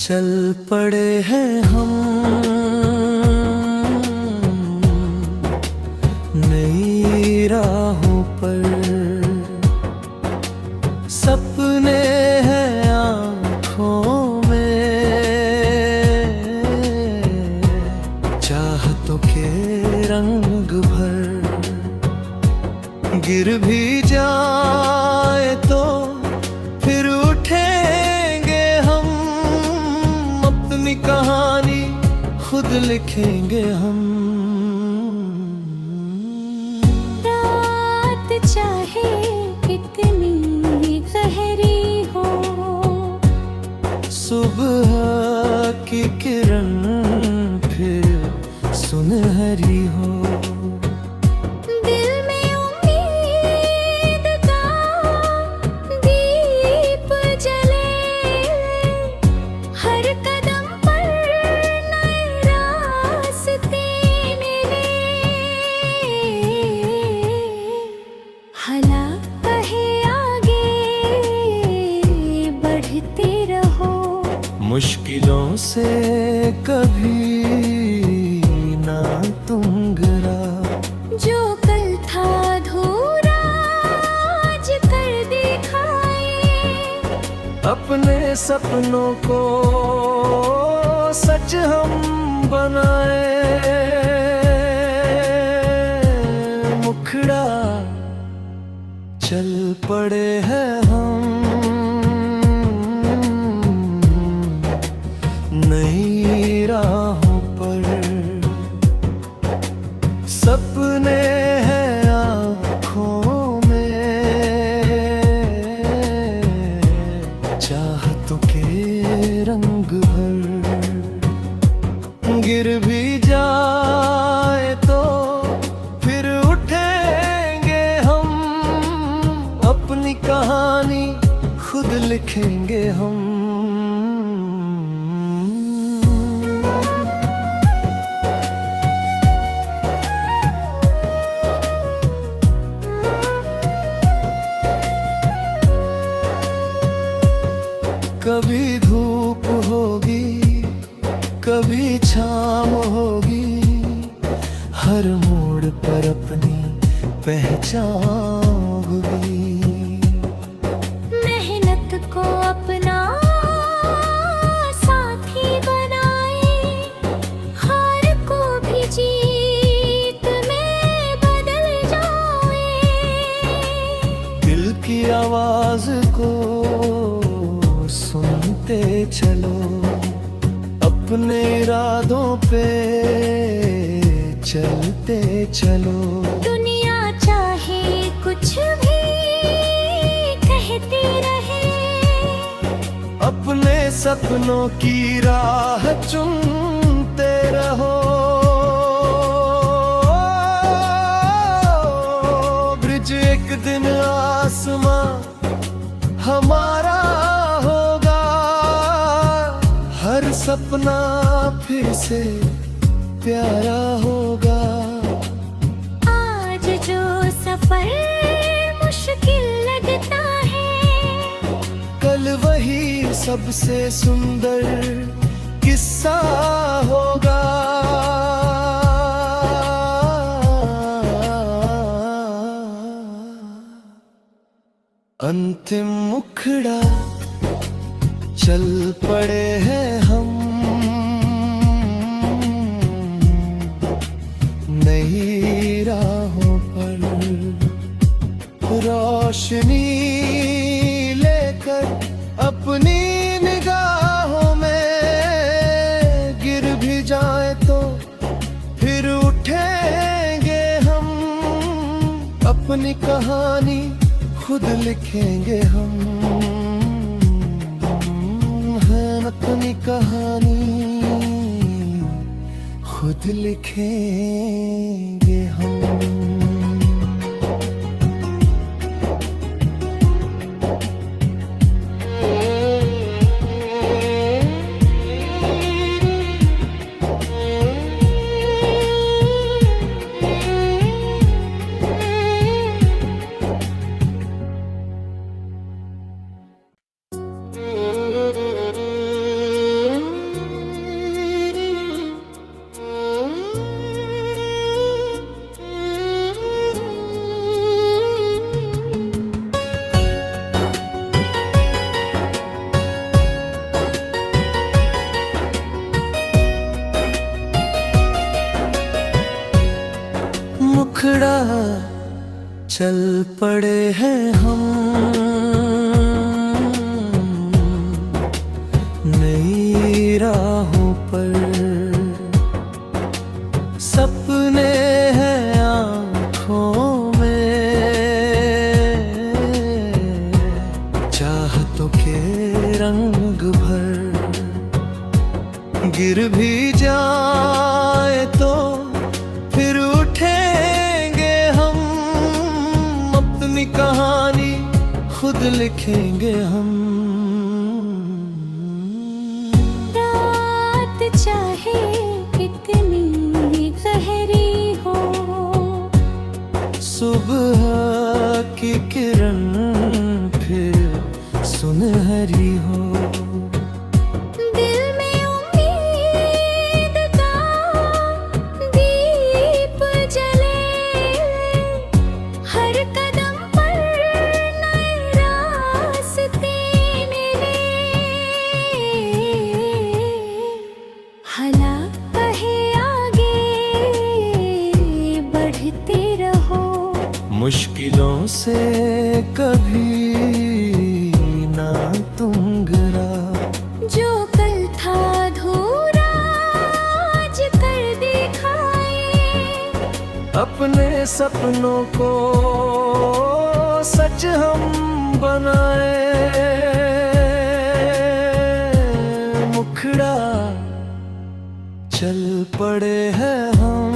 चल पड़े हैं हम नई राहों पर, सपने हैं आँखों में, चाहतों के रंग भर। गिर भी जाए तो फिर उठेंगे हम, अपनी कहानी खुद लिखेंगे हम। रात चाहे कितनी गहरी हो, सुबह की किरण फिर सुनहरी हो। दिल में उम्मीद का दीप जले, हर कदम पर नए रास्ते मिले। हला कहे आगे बढ़ते रहो, मुश्किलों से कभी ना तुम गिरा, जो कल था अधूरा आज कर दिखाए। अपने सपनों को सच हम बनाए। मुखड़ा चल पड़े हैं हम नई राहों पर, सपने हैं आँखों में, चाहतों के रंग भर। गिर भी जाए तो फिर उठेंगे हम, अपनी कहानी खुद लिखेंगे हम। कभी धूप होगी, कभी छाँव होगी, हर मोड़ पर अपनी पहचान होगी। मेहनत को अपना साथी बनाए, हार को भी जीत में बदल जाए। दिल की आवाज को सुनते चलो, अपने इरादों पे चलते चलो। दुनिया चाहे कुछ भी कहती रहे, अपने सपनों की राह चुनते रहो। ब्रिज एक दिन आसमां हमारा होगा, हर सपना फिर से प्यारा होगा। आज जो सफर मुश्किल लगता है, कल वही सबसे सुंदर किस्सा होगा। अंतिम मुखड़ा चल पड़े हैं हम नई राहों पर, रोशनी लेकर अपनी निगाहों में। गिर भी जाए तो फिर उठेंगे हम, अपनी कहानी खुद लिखेंगे हम। है अपनी कहानी खुद लिखेंगे हम। मुखड़ा चल पड़े हैं हम नई राहों पर। सपने हैं आँखों में, चाहतों के रंग भर। गिर भी जाए तो फिर उठेंगे हम, अपनी कहानी खुद लिखेंगे हम। रात चाहे कितनी गहरी हो, सुबह की किरण फिर सुनहरी हो। दिल में उम्मीद का दीप जले, हर कदम पर नए रास्ते मिले। हला कहे आगे बढ़ते रहो, मुश्किलों से कभी ना तुम घरा। जो कल था अधूरा आज कर दिखाए। अपने सपनों को सच हम बनाए। मुखड़ा चल पड़े हैं हम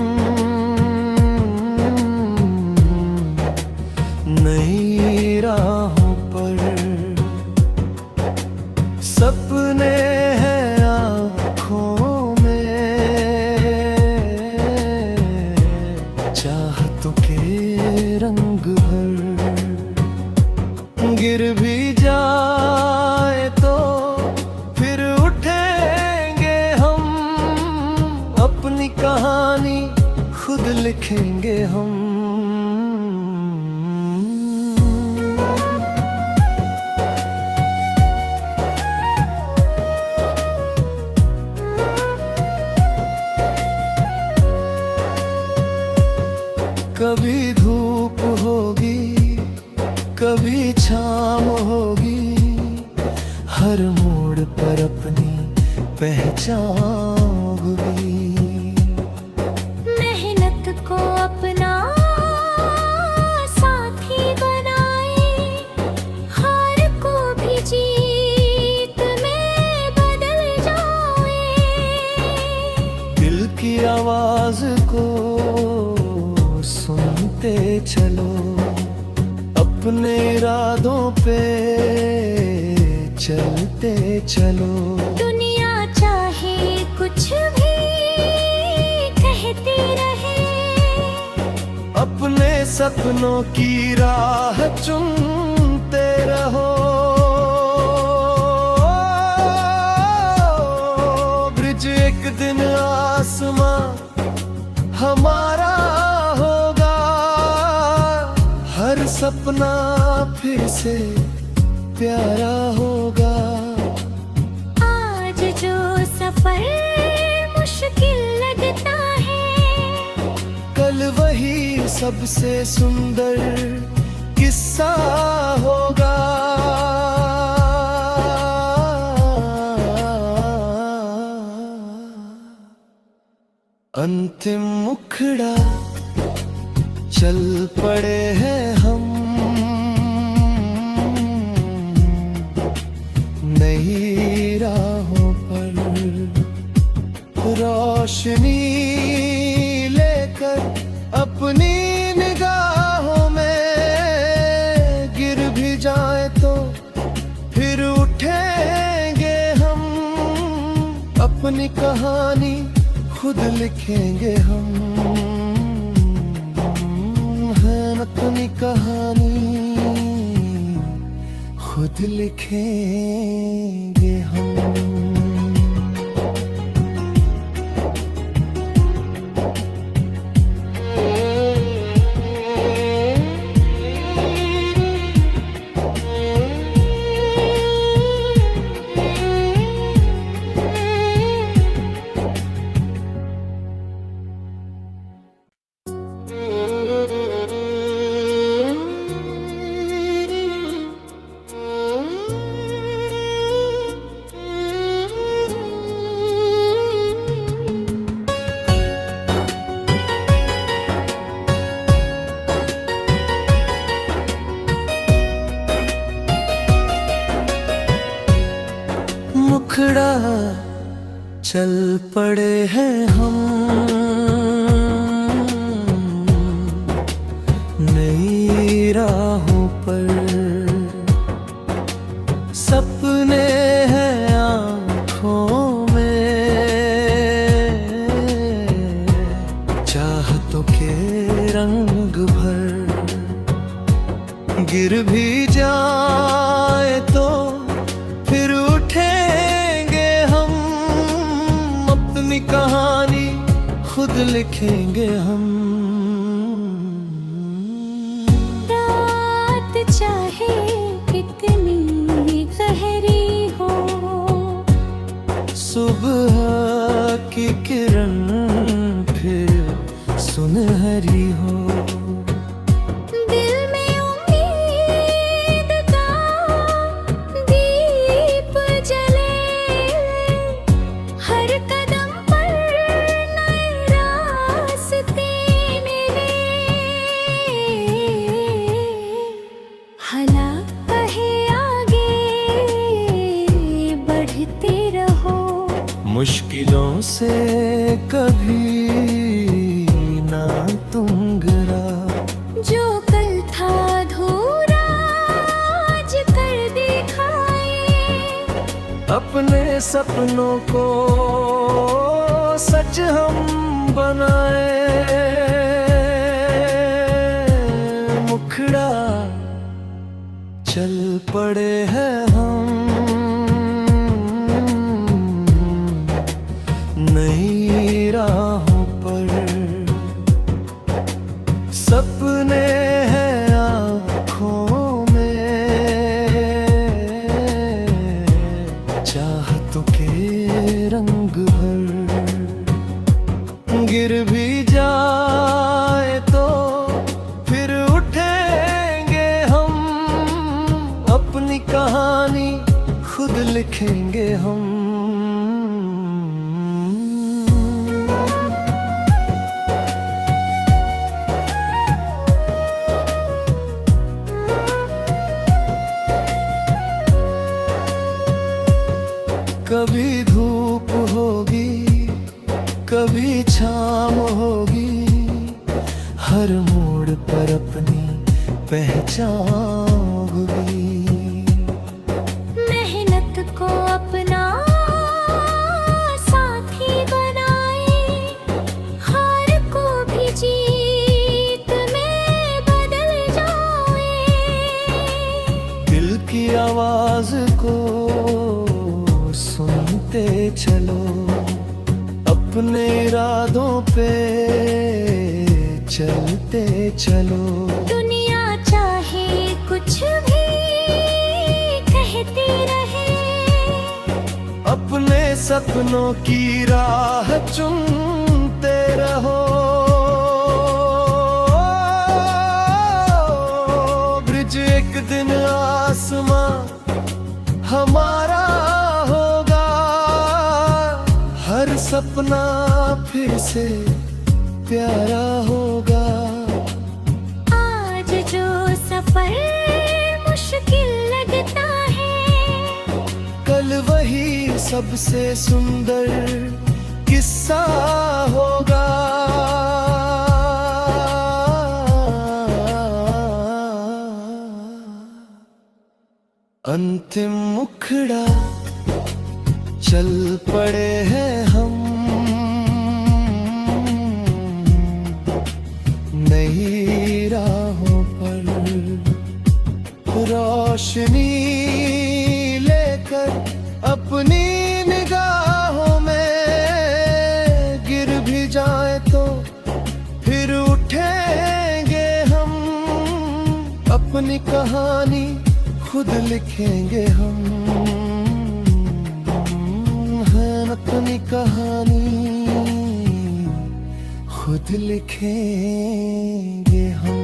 नई राहों पर। सपने हैं आँखों में, चाहतों के रंग भर। गिर भी जाए तो फिर उठेंगे हम, अपनी कहानी खुद लिखेंगे हम। कभी धूप होगी, कभी छाँव होगी, हर मोड़ पर अपनी पहचान होगी। मेहनत को अपना साथी बनाए, हार को भी जीत में बदल जाए। दिल की आवाज को सुनते चलो, अपने इरादों पे चलते चलो। दुनिया चाहे कुछ भी कहती रहे, अपने सपनों की राह चुनते रहो। ब्रिज एक दिन आसमां हमारा होगा, हर सपना फिर से प्यारा होगा। आज जो सफर मुश्किल लगता है, कल वही सबसे सुंदर किस्सा होगा। अंतिम मुखड़ा चल पड़े हैं हम नई राहों पर। रोशनी लेकर अपनी निगाहों में, गिर भी जाए तो फिर उठेंगे हम, अपनी कहानी खुद लिखेंगे हम। है अपनी कहानी खुद लिखेंगे हम। मुखड़ा चल पड़े हैं हम नई राहों पर। सपने हैं आँखों में, चाहतों के रंग भर। गिर भी जाए तो फिर उठेंगे हम, अपनी कहानी खुद लिखेंगे हम। रात चाहे कितनी गहरी हो, सुबह की किरण फिर सुनहरी हो। दिल में उम्मीद का दीप जले, हर कदम पर नए रास्ते मिले। हला कहे आगे बढ़ते रहो, मुश्किलों से कभी ना तुम गिरा। जो कल था अधूरा आज कर दिखाए। अपने सपनों को सच हम बनाए। मुखड़ा चल पड़े हैं हम नई राहों पर। सपने हैं आँखों में, चाहतों के रंग भर। गिर भी जाए तो फिर उठेंगे हम, अपनी कहानी खुद लिखेंगे हम। कभी धूप होगी, कभी छाँव होगी, हर मोड़ पर अपनी पहचान होगी। मेहनत को अपना साथी बनाए, हार को भी जीत में बदल जाए। दिल की आवाज को सुनते चलो, अपने इरादों पे चलते चलो। दुनिया चाहे कुछ भी कहती रहे, अपने सपनों की राह चुनते रहो। ब्रिज एक दिन आसमां हमारा होगा, हर सपना फिर से प्यारा होगा। आज जो सफर मुश्किल लगता है, कल वही सबसे सुंदर किस्सा होगा। अंतिम मुखड़ा चल पड़े हैं हम नई राहों पर। रोशनी लेकर अपनी निगाहों में, गिर भी जाए तो फिर उठेंगे हम, अपनी कहानी खुद लिखेंगे हम। है अपनी कहानी खुद लिखेंगे हम।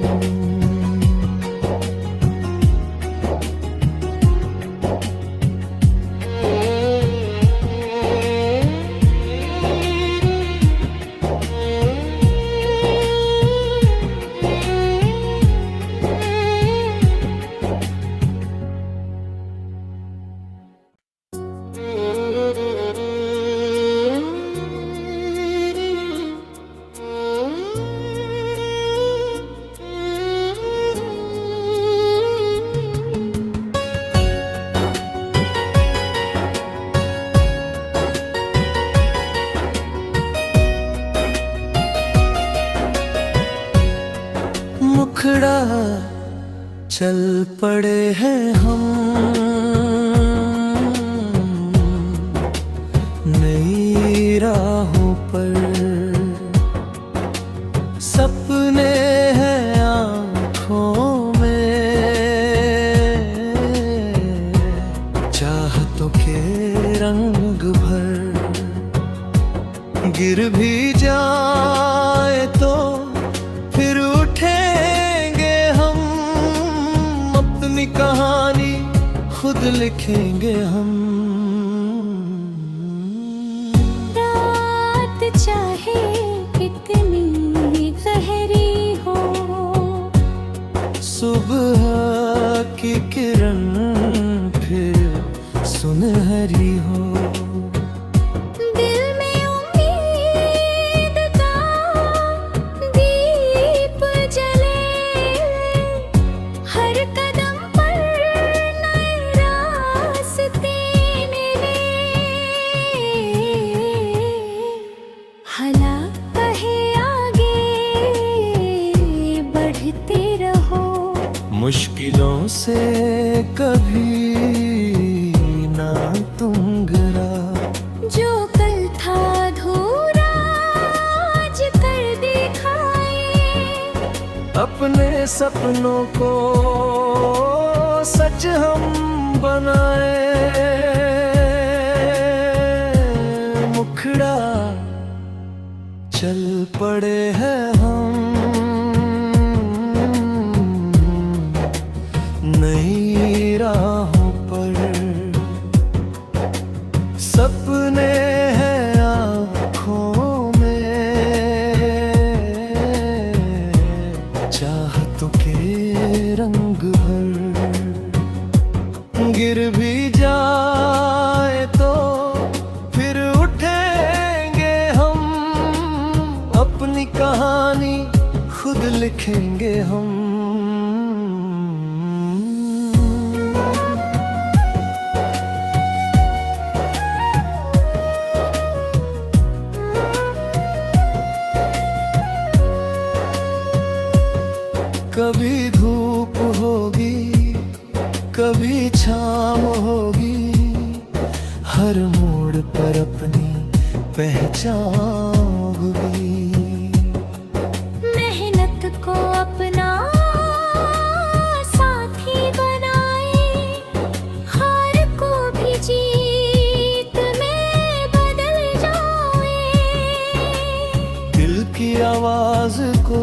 मुखड़ा चल पड़े हैं हम नई राहों पर। सपने हैं आँखों में, चाहतों के रंग भर। गिर भी जाए तो फिर उठेंगे हम, अपनी कहानी खुद लिखेंगे हम। रात चाहे कितनी गहरी हो, सुबह की किरण फिर सुनहरी हो। दिल में उम्मीद का दीप जले, हर कदम पर नए रास्ते मिले। हला कहे आगे बढ़ते रहो, मुश्किलों से कभी ना तुम गिरा। जो कल था अधूरा आज कर दिखाए। अपने सपनों को सच हम बनाए। मुखड़ा चल पड़े हैं हम नई राहों पर। सपने हैं आँखों में, चाहतों के रंग भर। गिर भी जाए तो फिर उठेंगे हम, अपनी कहानी खुद लिखेंगे हम। कभी धूप होगी, कभी छाँव होगी, हर मोड़ पर अपनी पहचान होगी। मेहनत को अपना साथी बनाए, हार को भी जीत में बदल जाए। दिल की आवाज को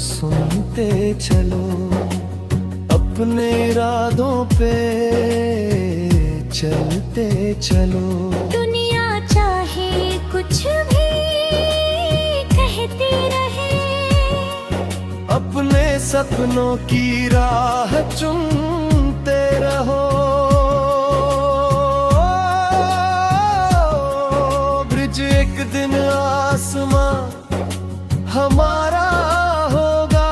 सुनते चलो, अपने इरादों पे चलते चलो। दुनिया चाहे कुछ भी कहती रहे, अपने सपनों की राह चुनते रहो। ब्रिज एक दिन आसमां हमारा होगा,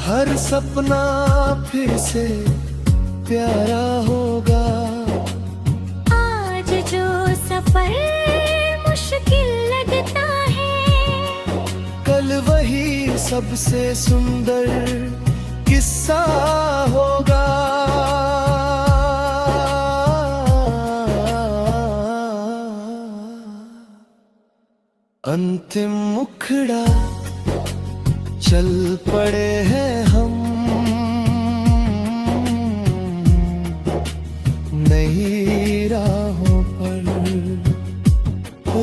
हर सपना फिर से प्यारा होगा। आज जो सफर मुश्किल लगता है, कल वही सबसे सुंदर किस्सा होगा। अंतिम मुखड़ा चल पड़े हैं हम नई राहों पर।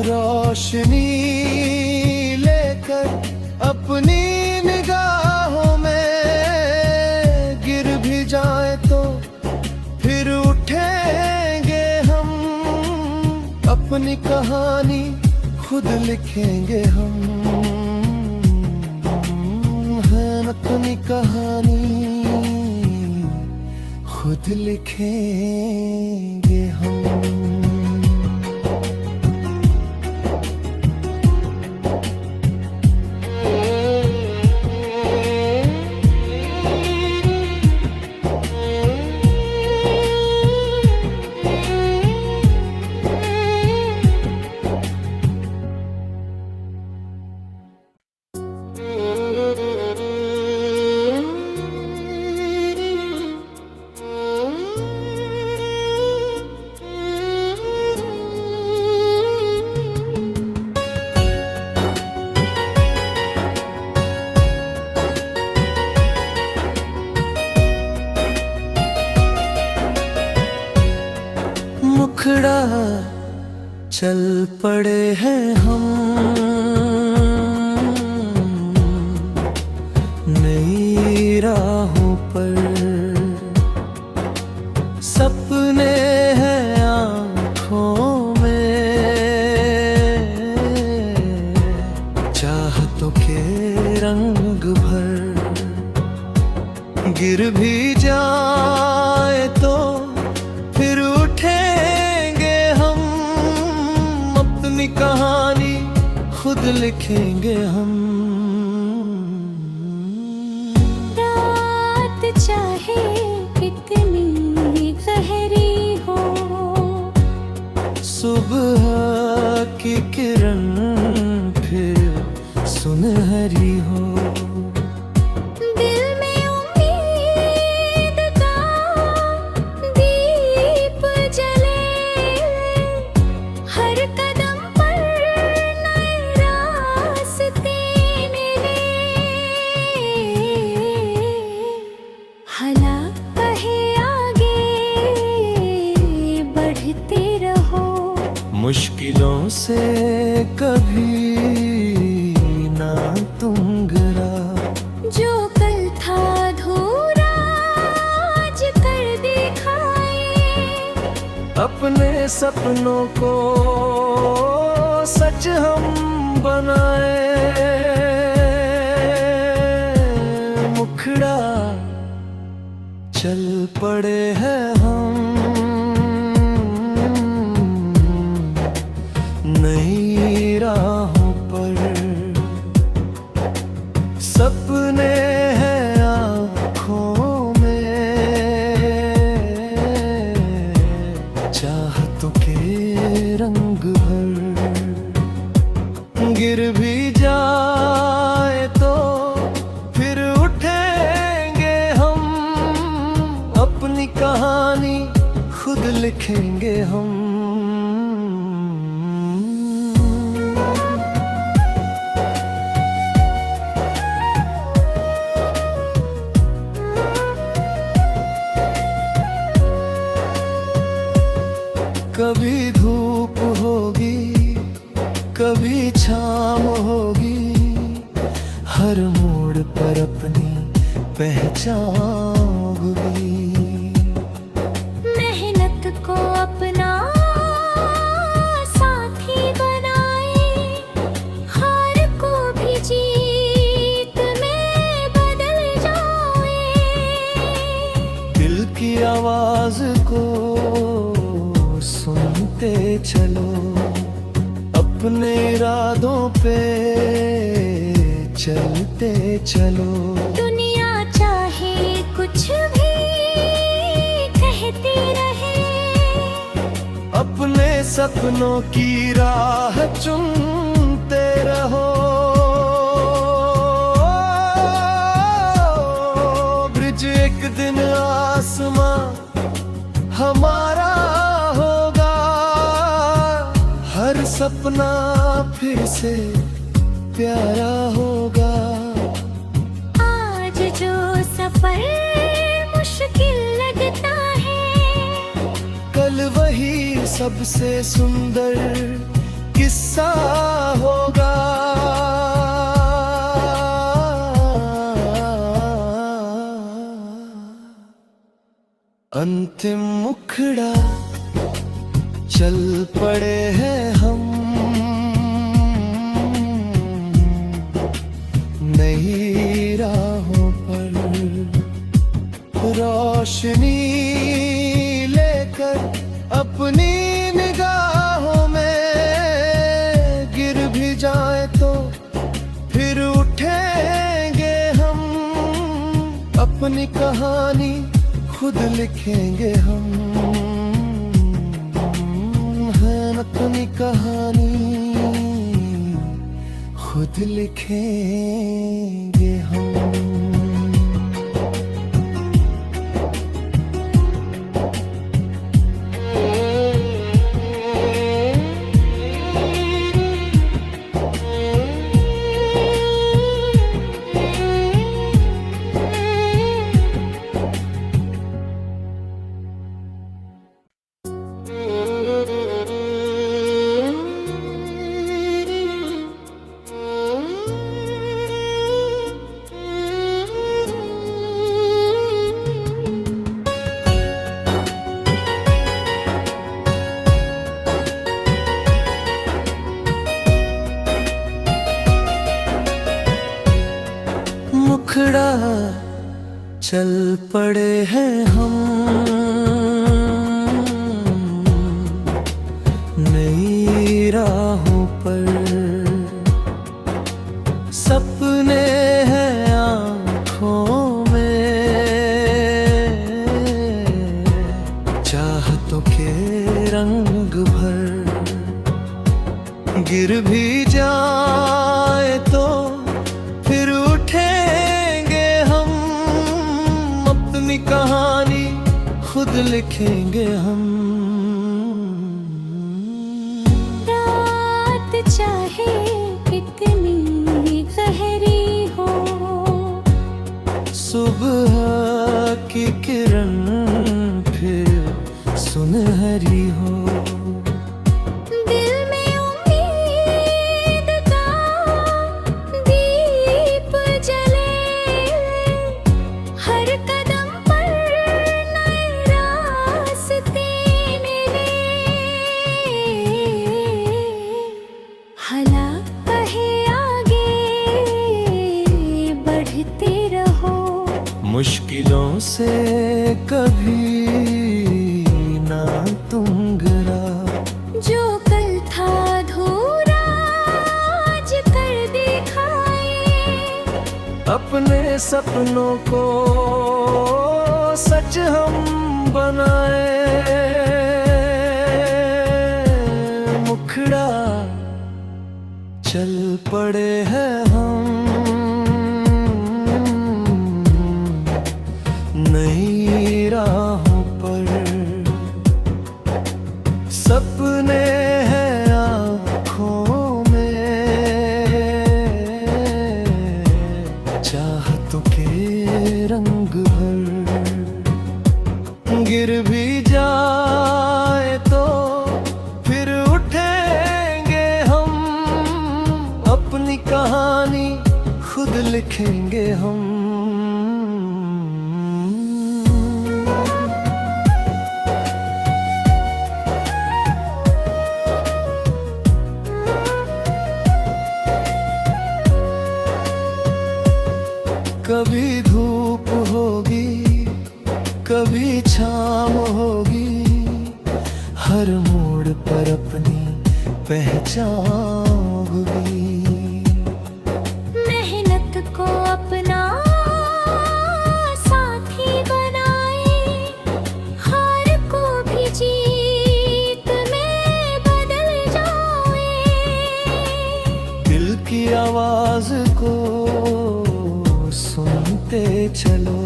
रोशनी लेकर अपनी निगाहों में, गिर भी जाए तो फिर उठेंगे हम, अपनी कहानी खुद लिखेंगे हम। है अपनी कहानी खुद लिखेंगे हम। चल पड़े हैं हम नई राहों पर, सपने हैं आँखों में, चाहतों के रंग भर। गिर भी जाए तो फिर उठेंगे हम, अपनी कहानी खुद लिखेंगे हम। रात चाहे कितनी गहरी हो, सुबह की किरण फिर सुनहरी हो। दिल में उम्मीद का दीप जले, हर कदम पर नए रास्ते मिले। हला कहे आगे बढ़ते रहो, मुश्किलों से कभी ना तुम गिरा, जो कल था अधूरा आज कर दिखाए। अपने सपनों को सच हम बनाए। मुखड़ा चल पड़े हैं हम नई राहों पर, सपने हैं आँखों में, चाहतों के रंग भर। गिर भी जाए तो फिर उठेंगे हम, अपनी कहानी खुद लिखेंगे हम। कभी धूप होगी, कभी छाँव होगी, हर मोड़ पर अपनी पहचान होगी। मेहनत को अपना साथी बनाए, हार को भी जीत में बदल जाए। दिल की आवाज को सुनते चलो, अपने इरादों पे चलते चलो। दुनिया चाहे कुछ भी कहती रहे, अपने सपनों की राह चुनते रहो। ब्रिज एक दिन आसमां हमारा होगा, हर सपना फिर से प्यारा होगा। आज जो सफर मुश्किल लगता है, कल वही सबसे सुंदर किस्सा होगा। अंतिम मुखड़ा चल पड़े हैं हम नई राहों पर, रोशनी लेकर अपनी निगाहों में। गिर भी जाए तो फिर उठेंगे हम, अपनी कहानी खुद लिखेंगे हम। है अपनी कहानी खुद लिखेंगे हम। मुखड़ा चल पड़े हैं हम नई राहों पर। सपने हैं आँखों में, चाहतों के रंग भर। गिर भी जाए तो फिर उठेंगे हम, अपनी कहानी खुद लिखेंगे हम। रात चाहे कितनी गहरी हो, सुबह की किरण फिर सुनहरी हो। दिल में उम्मीद का दीप जले, हर कदम पर नए रास्ते मिले। हला कहे आगे बढ़ते रहो, मुश्किलों से कभी ना तुम गिरा। जो कल था अधूरा आज कर दिखाए। अपने सपनों को सच हम बनाए। मुखड़ा चल पड़े हैं हम नई राहों पर। सपने हैं आँखों में, चाहतों के रंग भर। गिर भी जाए तो फिर उठेंगे हम, अपनी कहानी खुद लिखेंगे हम। कभी धूप होगी, कभी छाँव होगी, हर मोड़ पर अपनी पहचान होगी। मेहनत को अपना साथी बनाए, हार को भी जीत में बदल जाए। दिल की आवाज को सुनते चलो,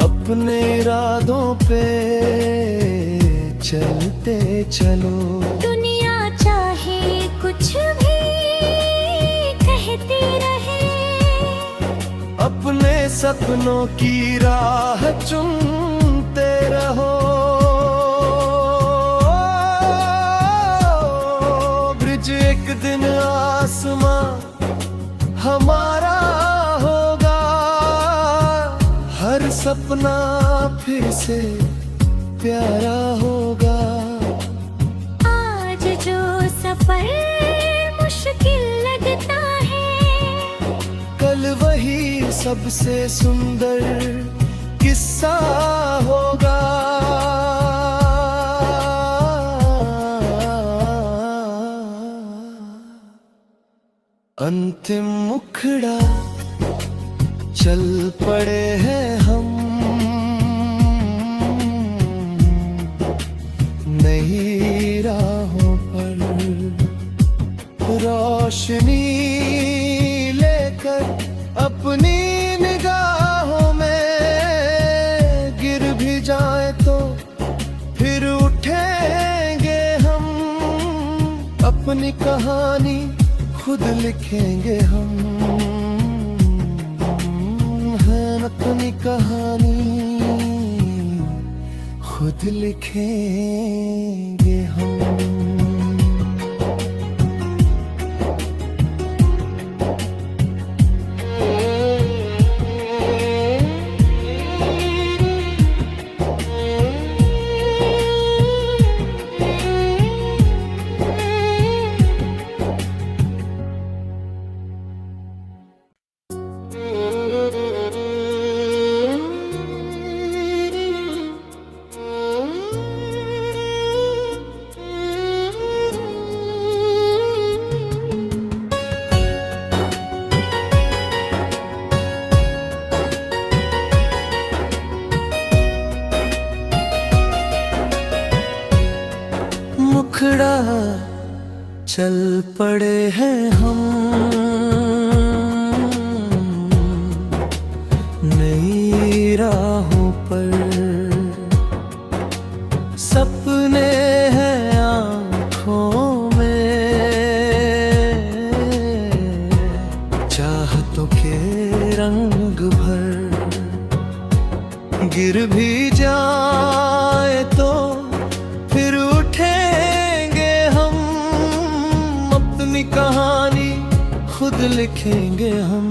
अपने इरादों पे चलते चलो। दुनिया चाहे कुछ भी कहती रहे, अपने सपनों की राह चुनते रहो। ब्रिज एक दिन आसमां हमारा होगा, हर सपना फिर से प्यारा होगा। आज जो सफर मुश्किल लगता है, कल वही सबसे सुंदर किस्सा होगा। अंतिम मुखड़ा चल पड़े हैं हम नई राहों पर। रोशनी लेकर अपनी निगाहों में, गिर भी जाए तो फिर उठेंगे हम, अपनी कहानी खुद लिखेंगे हम। है अपनी कहानी खुद लिखेंगे हम। टुकड़ा चल पड़े हैं हम नई राहों पर। सपने हैं आँखों में, चाहतों के रंग भर। गिर भी जाए तो फिर उठेंगे हम, अपनी कहानी खुद लिखेंगे हम।